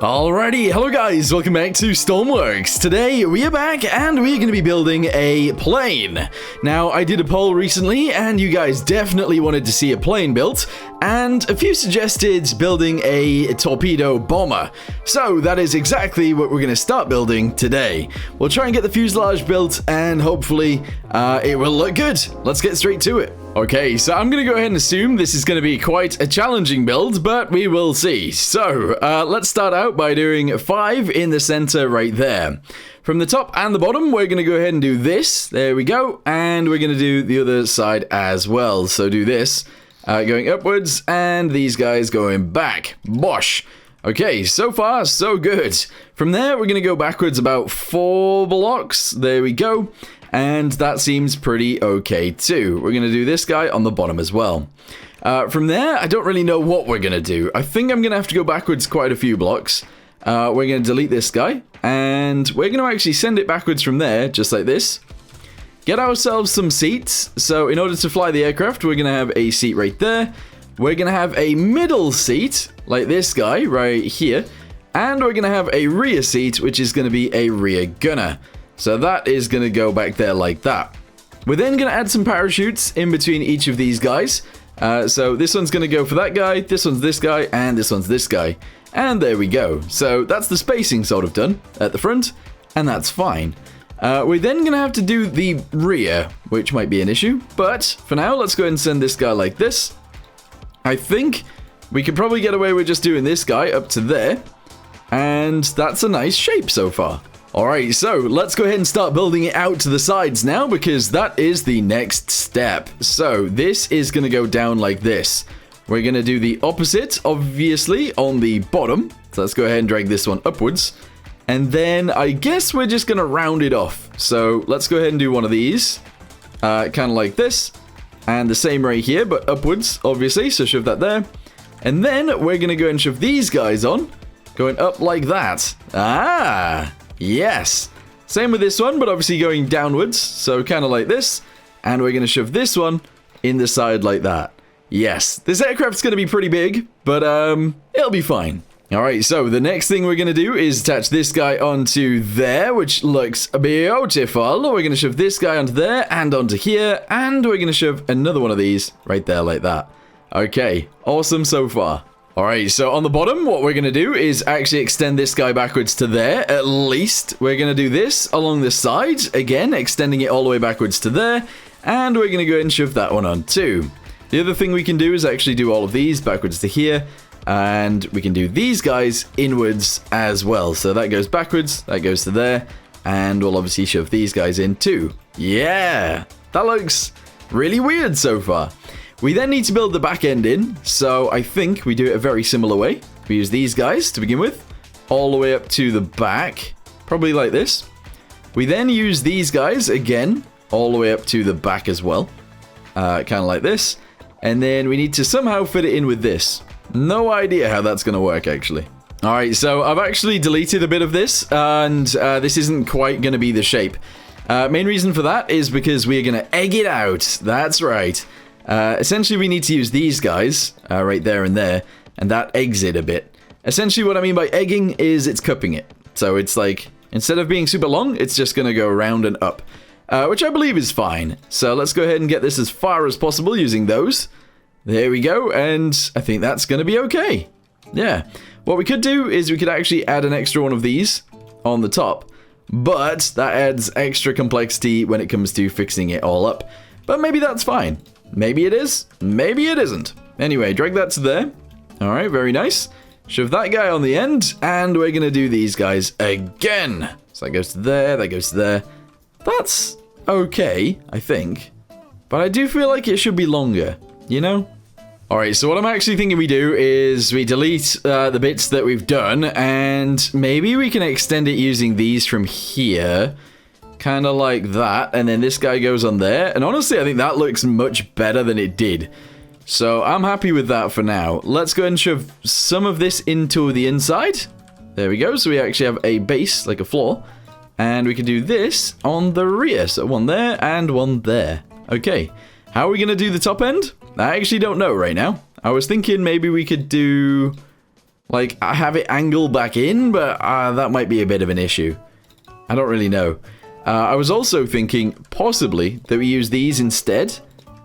Alrighty, hello guys, welcome back to Stormworks. Today we are back and we're going to be building a plane. Now, I did a poll recently and you guys definitely wanted to see a plane built, and a few suggested building a torpedo bomber. So that is exactly what we're going to start building today. We'll try and get the fuselage built and hopefully it will look good. Let's get straight to it. Okay, so I'm going to go ahead and assume this is going to be quite a challenging build, but we will see. So, let's start out by doing 5 in the center right there. From the top and the bottom, we're going to go ahead and do this. There we go. And we're going to do the other side as well. So do this, going upwards, and these guys going back. Bosh. Okay, so far, so good. From there, we're going to go backwards about 4 blocks. There we go. And that seems pretty okay too. We're going to do this guy on the bottom as well. From there, I don't really know what we're going to do. I think I'm going to have to go backwards quite a few blocks. We're going to delete this guy. And we're going to actually send it backwards from there, just like this. Get ourselves some seats. So in order to fly the aircraft, we're going to have a seat right there. We're going to have a middle seat, like this guy right here. And we're going to have a rear seat, which is going to be a rear gunner. So that is going to go back there like that. We're then going to add some parachutes in between each of these guys. So this one's going to go for that guy, this one's this guy, and this one's this guy. And there we go. So that's the spacing sort of done at the front, and that's fine. We're then going to have to do the rear, which might be an issue. But for now, let's go ahead and send this guy like this. I think we could probably get away with just doing this guy up to there. And that's a nice shape so far. Alright, so let's go ahead and start building it out to the sides now, because that is the next step. So this is going to go down like this. We're going to do the opposite, obviously, on the bottom. So let's go ahead and drag this one upwards. And then I guess we're just going to round it off. So let's go ahead and do one of these. Kind of like this. And the same right here, but upwards, obviously. So shove that there. And then we're going to go and shove these guys on. Going up like that. Ah! Yes. Same with this one, but obviously going downwards. So kind of like this. And we're going to shove this one in the side like that. Yes. This aircraft's going to be pretty big, but it'll be fine. Alright, so the next thing we're going to do is attach this guy onto there, which looks beautiful. We're going to shove this guy onto there and onto here. And we're going to shove another one of these right there like that. Okay. Awesome so far. Alright, so on the bottom, what we're going to do is actually extend this guy backwards to there, at least. We're going to do this along the side, again, extending it all the way backwards to there, and we're going to go ahead and shove that one on too. The other thing we can do is actually do all of these backwards to here, and we can do these guys inwards as well. So that goes backwards, that goes to there, and we'll obviously shove these guys in too. Yeah! That looks really weird so far. We then need to build the back end in, so I think we do it a very similar way. We use these guys to begin with, all the way up to the back, probably like this. We then use these guys, again, all the way up to the back as well, kind of like this. And then we need to somehow fit it in with this. No idea how that's going to work, actually. Alright, so I've actually deleted a bit of this, and this isn't quite going to be the shape. Main reason for that is because we're going to egg it out. That's right. Essentially, we need to use these guys right there and there, and that eggs it a bit. Essentially, what I mean by egging is it's cupping it. So it's like, instead of being super long, it's just going to go around and up, which I believe is fine. So let's go ahead and get this as far as possible using those. There we go, and I think that's going to be okay. Yeah. What we could do is we could actually add an extra one of these on the top, but that adds extra complexity when it comes to fixing it all up. But maybe that's fine. Maybe it is, maybe it isn't. Anyway, drag that to there. Alright, very nice. Shove that guy on the end, and we're gonna do these guys again. So that goes to there, that goes to there. That's okay, I think. But I do feel like it should be longer, you know? Alright, so what I'm actually thinking we do is we delete the bits that we've done, and maybe we can extend it using these from here. Kind of like that, and then this guy goes on there, and honestly I think that looks much better than it did. So I'm happy with that for now. Let's go ahead and shove some of this into the inside. There we go, so we actually have a base, like a floor, and we can do this on the rear, so one there and one there. Okay, how are we going to do the top end? I actually don't know right now. I was thinking maybe we could do like, have it angle back in, but that might be a bit of an issue. I don't really know. I was also thinking, possibly, that we use these instead.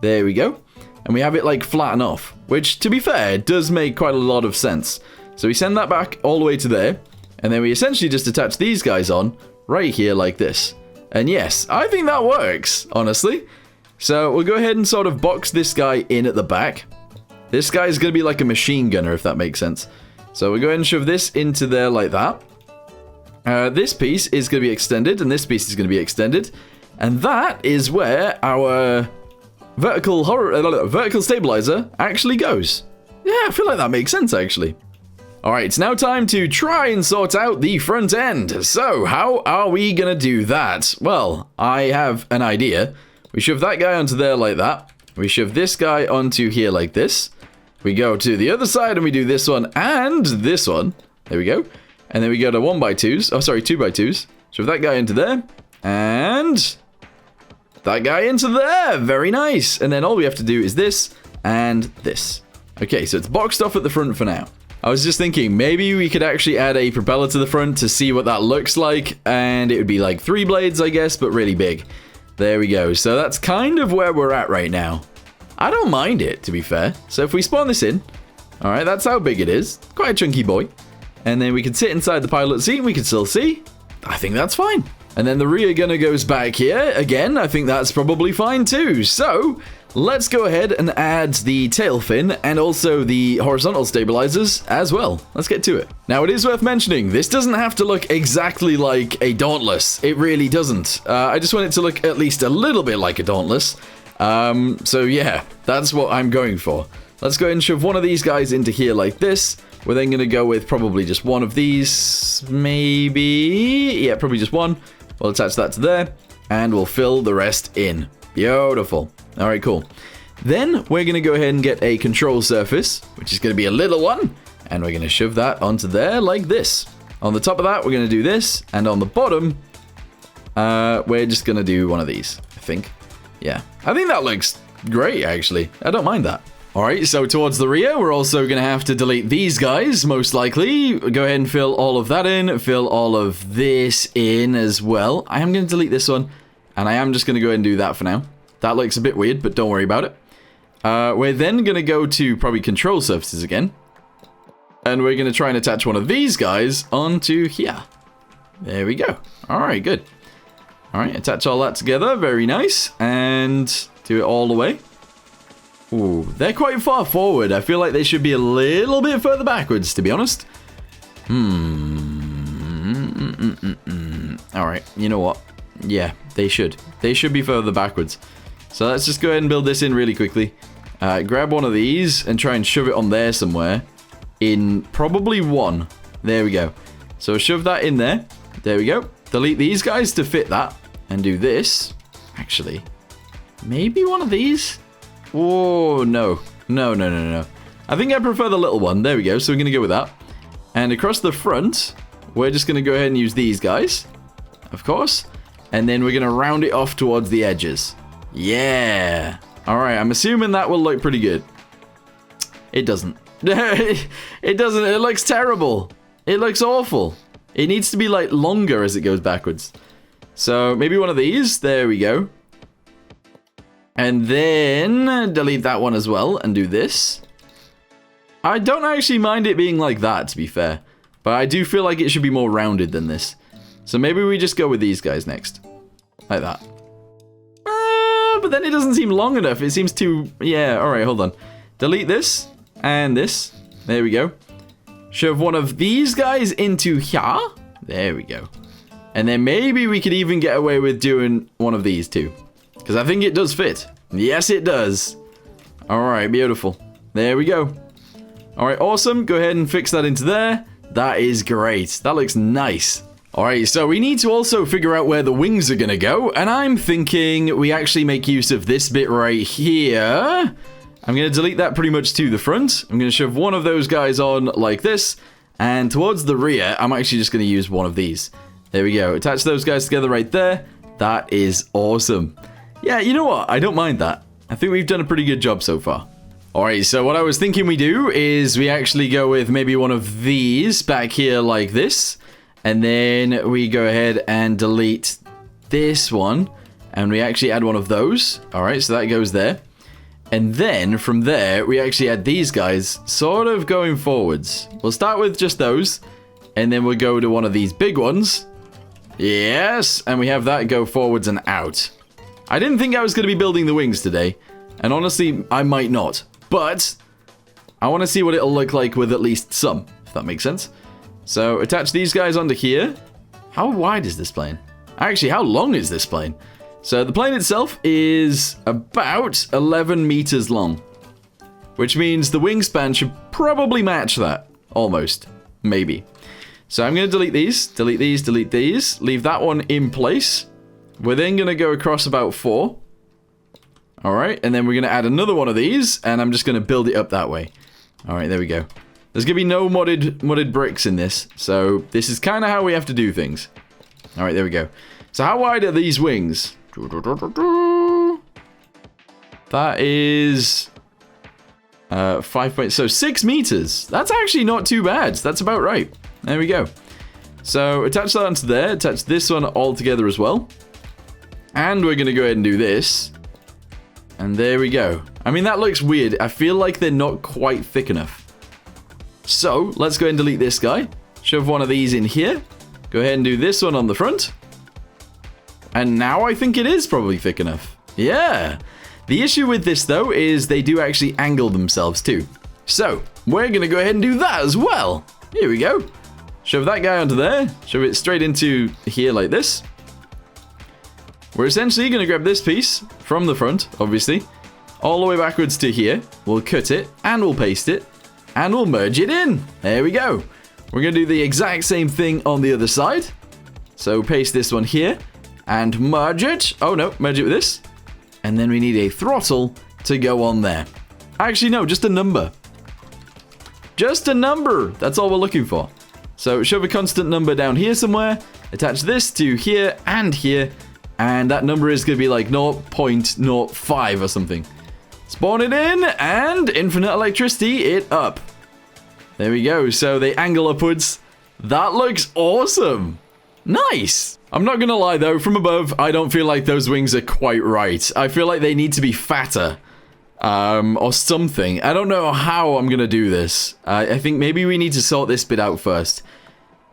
There we go. And we have it, like, flatten off. Which, to be fair, does make quite a lot of sense. So we send that back all the way to there. And then we essentially just attach these guys on right here like this. And yes, I think that works, honestly. So we'll go ahead and sort of box this guy in at the back. This guy is going to be like a machine gunner, if that makes sense. So we'll go ahead and shove this into there like that. This piece is going to be extended, and this piece is going to be extended. And that is where our vertical stabilizer actually goes. Yeah, I feel like that makes sense, actually. Alright, it's now time to try and sort out the front end. So, how are we going to do that? Well, I have an idea. We shove that guy onto there like that. We shove this guy onto here like this. We go to the other side and we do this one and this one. There we go. And then we go to 1x2s. Oh, sorry, 2x2s. Shove that guy into there. And that guy into there. Very nice. And then all we have to do is this and this. Okay, so it's boxed off at the front for now. I was just thinking, maybe we could actually add a propeller to the front to see what that looks like. And it would be like 3 blades, I guess, but really big. There we go. So that's kind of where we're at right now. I don't mind it, to be fair. So if we spawn this in, all right, that's how big it is. Quite a chunky boy. And then we can sit inside the pilot seat and we can still see. I think that's fine. And then the rear gunner goes back here. Again, I think that's probably fine too. So let's go ahead and add the tail fin and also the horizontal stabilizers as well. Let's get to it. Now, it is worth mentioning, this doesn't have to look exactly like a Dauntless. It really doesn't. I just want it to look at least a little bit like a Dauntless. So yeah, that's what I'm going for. Let's go ahead and shove one of these guys into here like this. We're then going to go with probably just one of these, maybe. Yeah, probably just one. We'll attach that to there, and we'll fill the rest in. Beautiful. All right, cool. Then we're going to go ahead and get a control surface, which is going to be a little one, and we're going to shove that onto there like this. On the top of that, we're going to do this, and on the bottom, we're just going to do one of these, I think. Yeah, I think that looks great, actually. I don't mind that. All right, so towards the rear, we're also going to have to delete these guys, most likely. Go ahead and fill all of that in, fill all of this in as well. I am going to delete this one, and I am just going to go ahead and do that for now. That looks a bit weird, but don't worry about it. We're then going to go to probably control surfaces again. And we're going to try and attach one of these guys onto here. There we go. All right, good. All right, attach all that together. Very nice. And do it all the way. Ooh, they're quite far forward. I feel like they should be a little bit further backwards, to be honest. Alright, you know what? Yeah, they should. They should be further backwards. So let's just go ahead and build this in really quickly. Grab one of these and try and shove it on there somewhere. In probably one. There we go. So shove that in there. There we go. Delete these guys to fit that. And do this. Actually, maybe one of these? Oh, no. No. I think I prefer the little one. There we go. So we're going to go with that. And across the front, we're just going to go ahead and use these guys. Of course. And then we're going to round it off towards the edges. Yeah. All right. I'm assuming that will look pretty good. It doesn't. It doesn't. It looks terrible. It looks awful. It needs to be like longer as it goes backwards. So maybe one of these. There we go. And then delete that one as well and do this. I don't actually mind it being like that, to be fair. But I do feel like it should be more rounded than this. So maybe we just go with these guys next. Like that. But then it doesn't seem long enough. It seems too... Yeah, alright, hold on. Delete this and this. There we go. Shove one of these guys into here. There we go. And then maybe we could even get away with doing one of these too. Because I think it does fit. Yes, it does. Alright, beautiful. There we go. Alright, awesome. Go ahead and fix that into there. That is great. That looks nice. Alright, so we need to also figure out where the wings are going to go. And I'm thinking we actually make use of this bit right here. I'm going to delete that pretty much to the front. I'm going to shove one of those guys on like this. And towards the rear, I'm actually just going to use one of these. There we go. Attach those guys together right there. That is awesome. Yeah, you know what? I don't mind that. I think we've done a pretty good job so far. Alright, so what I was thinking we do is we actually go with maybe one of these back here like this. And then we go ahead and delete this one. And we actually add one of those. Alright, so that goes there. And then from there, we actually add these guys sort of going forwards. We'll start with just those. And then we'll go to one of these big ones. Yes, and we have that go forwards and out. I didn't think I was going to be building the wings today. And honestly, I might not. But I want to see what it'll look like with at least some, if that makes sense. So attach these guys onto here. How wide is this plane? Actually, how long is this plane? So the plane itself is about 11 meters long. Which means the wingspan should probably match that. Almost. Maybe. So I'm going to delete these, delete these, delete these. Leave that one in place. We're then going to go across about 4. Alright, and then we're going to add another one of these, and I'm just going to build it up that way. Alright, there we go. There's going to be no modded bricks in this, so this is kind of how we have to do things. Alright, there we go. So how wide are these wings? That is 6 meters. That's actually not too bad. That's about right. There we go. So attach that onto there. Attach this one all together as well. And we're going to go ahead and do this. And there we go. I mean, that looks weird. I feel like they're not quite thick enough. So let's go ahead and delete this guy. Shove one of these in here. Go ahead and do this one on the front. And now I think it is probably thick enough. Yeah. The issue with this, though, is they do actually angle themselves, too. So we're going to go ahead and do that as well. Here we go. Shove that guy onto there. Shove it straight into here like this. We're essentially going to grab this piece from the front, obviously, all the way backwards to here. We'll cut it, and we'll paste it, and we'll merge it in. There we go. We're going to do the exact same thing on the other side. So paste this one here, and merge it. Oh, no, merge it with this. And then we need a throttle to go on there. Actually, no, just a number. Just a number. That's all we're looking for. So shove a constant number down here somewhere. Attach this to here and here. And that number is going to be like 0.05 or something. Spawn it in, and infinite electricity it up. There we go. So they angle upwards. That looks awesome. Nice. I'm not going to lie, though. From above, I don't feel like those wings are quite right. I feel like they need to be fatter. Or something. I don't know how I'm going to do this. I think maybe we need to sort this bit out first.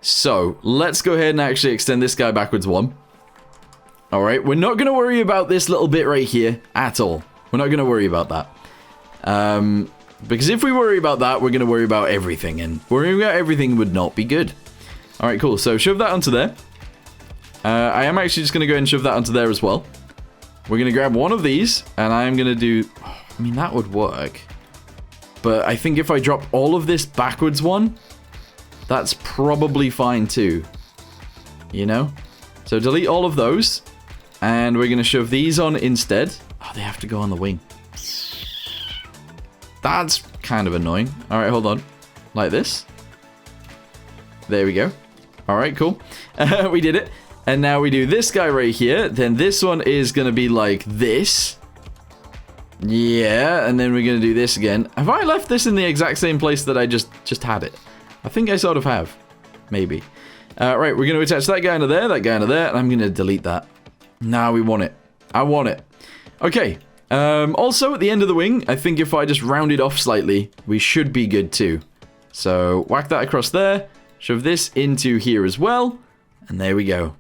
So, let's go ahead and actually extend this guy backwards one. Alright, we're not going to worry about this little bit right here at all. We're not going to worry about that. Because if we worry about that, we're going to worry about everything. And worrying about everything would not be good. Alright, cool. So shove that onto there. I am actually just going to go ahead and shove that onto there as well. We're going to grab one of these. And I'm going to do... I mean, that would work. But I think if I drop all of this backwards one, that's probably fine too. You know? So delete all of those. And we're going to shove these on instead. Oh, they have to go on the wing. That's kind of annoying. All right, hold on. Like this. There we go. All right, cool. We did it. And now we do this guy right here. Then this one is going to be like this. Yeah, and then we're going to do this again. Have I left this in the exact same place that I just had it? I think I sort of have. Maybe. Right, we're going to attach that guy into there, and I'm going to delete that. Now we want it. I want it. Okay. Also, at the end of the wing, I think if I just round it off slightly, we should be good too. So, whack that across there. Shove this into here as well. And there we go.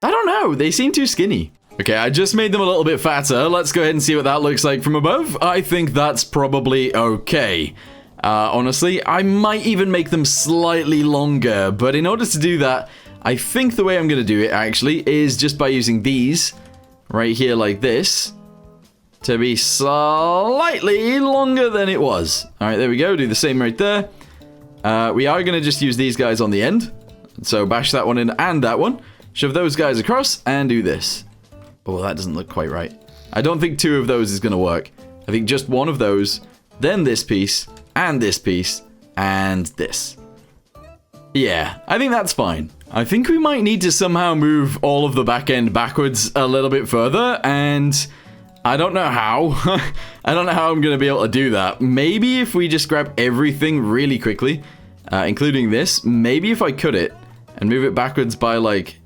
I don't know. They seem too skinny. Okay, I just made them a little bit fatter. Let's go ahead and see what that looks like from above. I think that's probably okay. Honestly, I might even make them slightly longer. But in order to do that, I think the way I'm going to do it, actually, is just by using these right here like this to be slightly longer than it was. All right, there we go. Do the same right there. We are going to just use these guys on the end. So bash that one in and that one. Shove those guys across and do this. Oh, that doesn't look quite right. I don't think two of those is going to work. I think just one of those, then this piece, and this piece, and this. Yeah, I think that's fine. I think we might need to somehow move all of the back end backwards a little bit further, and I don't know how. I don't know how I'm going to be able to do that. Maybe if we just grab everything really quickly, including this. Maybe if I cut it and move it backwards by, like,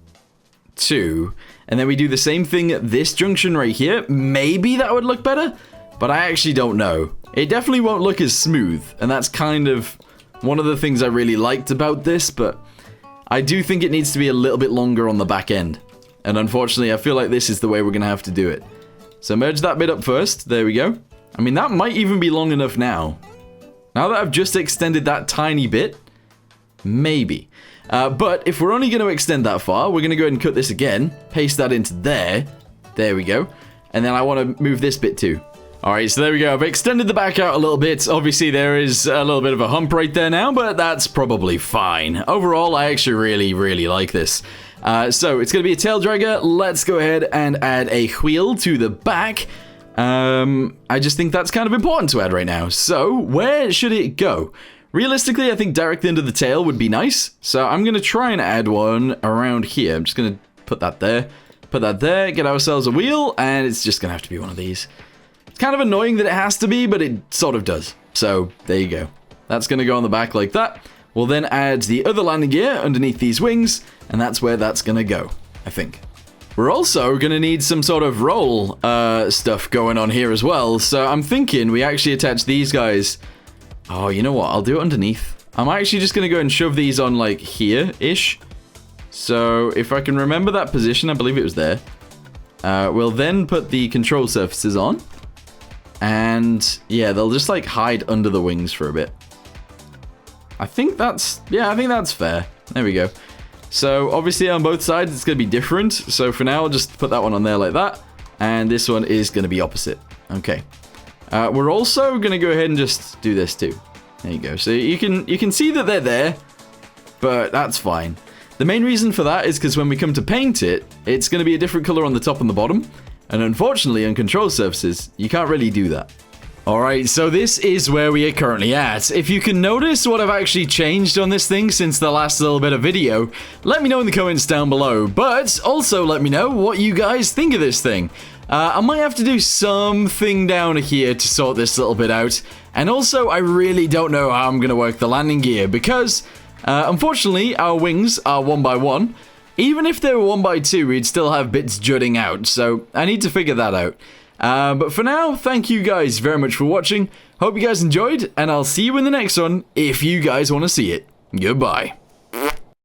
2, and then we do the same thing at this junction right here, maybe that would look better, but I actually don't know. It definitely won't look as smooth, and that's kind of one of the things I really liked about this, but I do think it needs to be a little bit longer on the back end. And unfortunately, I feel like this is the way we're going to have to do it. So merge that bit up first. There we go. I mean, that might even be long enough now. Now that I've just extended that tiny bit, maybe. But if we're only going to extend that far, we're going to go ahead and cut this again, paste that into there. There we go. And then I want to move this bit too. Alright, so there we go. I've extended the back out a little bit. Obviously, there is a little bit of a hump right there now, but that's probably fine. Overall, I actually really, really like this. So it's going to be a tail dragger. Let's go ahead and add a wheel to the back. I just think that's kind of important to add right now. So where should it go? Realistically, I think directly into the tail would be nice. So I'm going to try and add one around here. I'm just going to put that there, get ourselves a wheel, and it's just going to have to be one of these. It's kind of annoying that it has to be, but it sort of does. So there you go. That's going to go on the back like that. We'll then add the other landing gear underneath these wings, and that's where that's going to go, I think. We're also going to need some sort of roll stuff going on here as well, so I'm thinking we actually attach these guys. Oh, you know what? I'll do it underneath. I'm actually just going to go and shove these on, like, here-ish. So if I can remember that position, I believe it was there. We'll then put the control surfaces on. And, yeah, they'll just, like, hide under the wings for a bit. I think that's fair. There we go. So, obviously, on both sides, it's going to be different. So, for now, I'll just put that one on there like that. And this one is going to be opposite. Okay. We're also going to go ahead and just do this, too. There you go. So, you can see that they're there. But that's fine. The main reason for that is because when we come to paint it, it's going to be a different color on the top and the bottom. And unfortunately, on control surfaces, you can't really do that. Alright, so this is where we are currently at. If you can notice what I've actually changed on this thing since the last little bit of video, let me know in the comments down below. But also let me know what you guys think of this thing. I might have to do something down here to sort this little bit out. And also, I really don't know how I'm going to work the landing gear because, unfortunately, our wings are 1x1. Even if they were 1x2, we'd still have bits jutting out. So I need to figure that out. But for now, thank you guys very much for watching. Hope you guys enjoyed, and I'll see you in the next one if you guys want to see it. Goodbye.